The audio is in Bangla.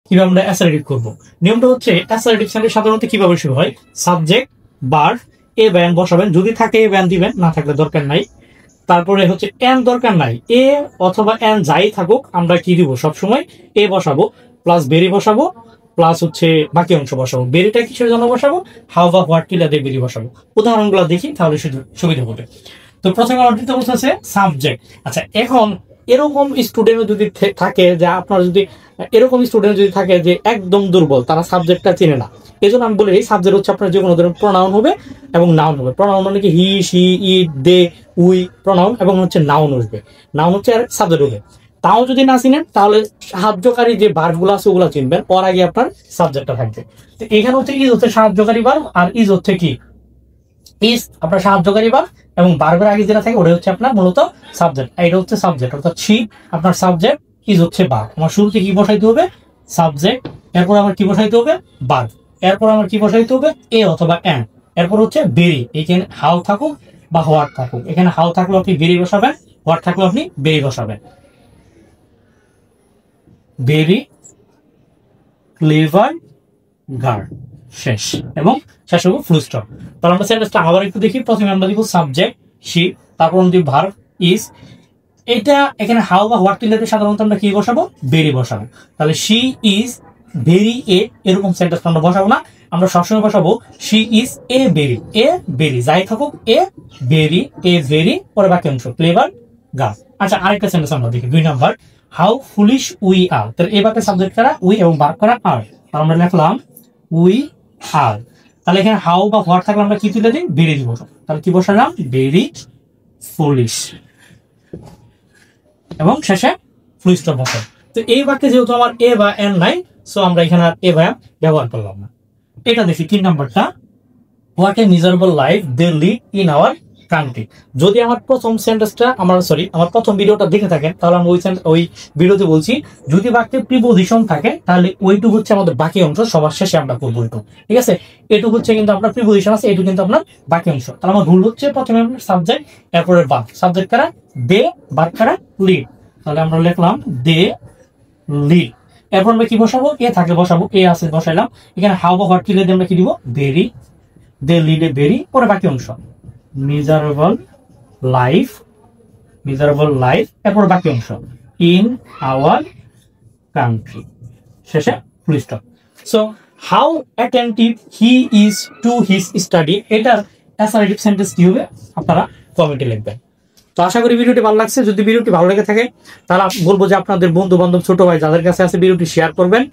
কিভাবে আমরা অ্যাসারেটিভ করবো। নিয়মটা হচ্ছে অ্যাসারেটিভ সেন্টেন্স সাধারণত কিভাবে শুরু হয়, সাবজেক্ট ভার্ব এ বা এন বসাবেন, যদি থাকে এ বা এন দিবেন, না থাকলে দরকার নাই। তারপরে হচ্ছে এন দরকার নাই, এ অথবা এন যাই থাকুক আমরা কি দিব সবসময় এ বসাবো প্লাস বেরি বসাবো প্লাস হচ্ছে বাকি অংশ বসাবো। বেরিটা কিসের জন্য বসাবো, হাউ বা হোয়াট কিলা দিয়ে বেরি বসাবো। উদাহরণগুলো দেখি তাহলে সুবিধা হবে। তো প্রথমে আমার দিতে বলতেছে সাবজেক্ট। আচ্ছা, এখন এরকম স্টুডেন্ট যদি থাকে যে আপনার যদি এরকম স্টুডেন্ট যদি থাকে যে একদম দুর্বল, তারা সাবজেক্টটা চেনে না, এই জন্য আমি বলি এই সাবজেক্ট হচ্ছে আপনার যে কোনো ধরনের প্রোনাউন হবে এবং নাউন হবে। প্রোনাউন মানে কি he, she, it, they, we pronoun, এবং হচ্ছে নাউন আসবে। নাউন হচ্ছে আর সাবজেক্ট হবে। তাও যদি না চিনেন তাহলে সাহায্যকারী যে ভার্বগুলো আছে ওগুলো চিনবেন, ওর আগে আপনার সাবজেক্টটা থাকবে। তো এখানে হচ্ছে ইজ হচ্ছে সাহায্যকারী ভার্ব, আর ইজ হচ্ছে কি ইজ আপনার সাহায্যকারী ভার্ব, এবং ভার্বের আগে যেটা থাকে ওটা হচ্ছে আপনার মূলত সাবজেক্ট। এটা হচ্ছে সাবজেক্ট, অর্থাৎ শি আপনার সাবজেক্ট, ইজ হচ্ছে ভার্ব। আমার শুরুতে কি বসাইতে হবে, সাবজেক্ট, এরপর আমার কি বসাইতে হবে, ভার্ব, এরপর আমার কি বসাইতে হবে, এ অথবা এন, এরপর হচ্ছে বেরি। এখানে হাউ থাকুক বা হোয়াট থাকুক, এখানে হাউ থাকলে আপনি বেরি বসাবেন, হোয়াট থাকলে আপনি বেরি বসাবেন। ভেরি ক্লেভার গার্ল, শেষ, এবং শেষ হবে ফুল স্টপ। তাহলে আমরা সেন্টেন্সটা আবার একটু দেখি। প্রথমে আমরা দিব সাবজেক্ট শি, তারপর আমরা দিব ভার্ব ইজ। এটা এখানে হাউ বা হোয়াট কিলাতে সাধারণত আমরা কি বসাবো, বেরি বসাবো। তাহলে শি ইজ ভেরি এ, এরকম সেন্টেন্স আমরা বসাবো না, আমরা সবসময় বসাবো শি ইজ এ বেরি। এ বেরি যাই থাকুক, এ বেরি, এ ভেরি, পরে বাকি অংশ ক্লেভার গার্ল। আচ্ছা, আরেকটা সেন্টেন্স আমরা দেখি, 2 number, how foolish we are. তাহলে এই বাক্যের সাবজেক্ট করা উই এবং ভার্ব করা আর। তাহলে আমরা লিখলাম উই আর। তাহলে এখানে হাউ বা হোয়াট থাকলে আমরা কি তুলে দিই, বেরি দিব। তাহলে কি বসালাম, বেরি ফুলিশ, এবং শেষে ফুল স্টপ বসাই। তো এই বাক্যে যেহেতু আমার এ বা এন নাই, সো আমরা এখানে আর এ বা এন ব্যবহার করলাম না। এটা দেখি 3 নাম্বারটা, what a miserable life they lead in our country. যদি আমার প্রথম সেন্টেন্সটা আমার প্রথম ভিডিওটা দেখে থাকেন তাহলে আমি ওই ভিডিওতে বলছি, যদি বাক্যে প্রিপোজিশন থাকে তাহলে ওইটুকু হচ্ছে আমাদের বাকি অংশ, সবার শেষে আমরা করবো ওইটুকু, ঠিক আছে। এটুকু হচ্ছে কিন্তু আপনার প্রিপোজিশন আছে, এটুকু কিন্তু আপনার বাকি অংশ। তাহলে আমার ভুল হচ্ছে প্রথমে আপনার সাবজেক্ট, এরপরে ভার্ব। সাবজেক্ট কারা, দে, ভার্ব কারা, লিড। তাহলে আমরা লিখলাম দে লিড। এরপর আমরা কি বসাবো, এ থাকলে বসাবো, এ আছে বসাইলাম। এখানে হাউ বা হোয়াট কিলে আমরা কি দিব, বেরি, দে লিড এ বেরি, পরে বাকি অংশ মিজারেবল লাইফ, মিজারেবল লাইফ, এরপর বাকি অংশ ইন আওয়ার কান্ট্রি, শেষে full stop. So how attentive he is to his study, এটার অ্যাসারেটিভ সেন্টেন্স কি হবে আপনারা কমেন্টে লিখবেন। তো আশা করি ভিডিওটি ভালো লাগছে। যদি ভিডিওটি ভালো লেগে থাকে তাহলে বলবো যে আপনাদের বন্ধু বান্ধব, ছোট ভাই যাদের কাছে আছে ভিডিওটি শেয়ার করবেন।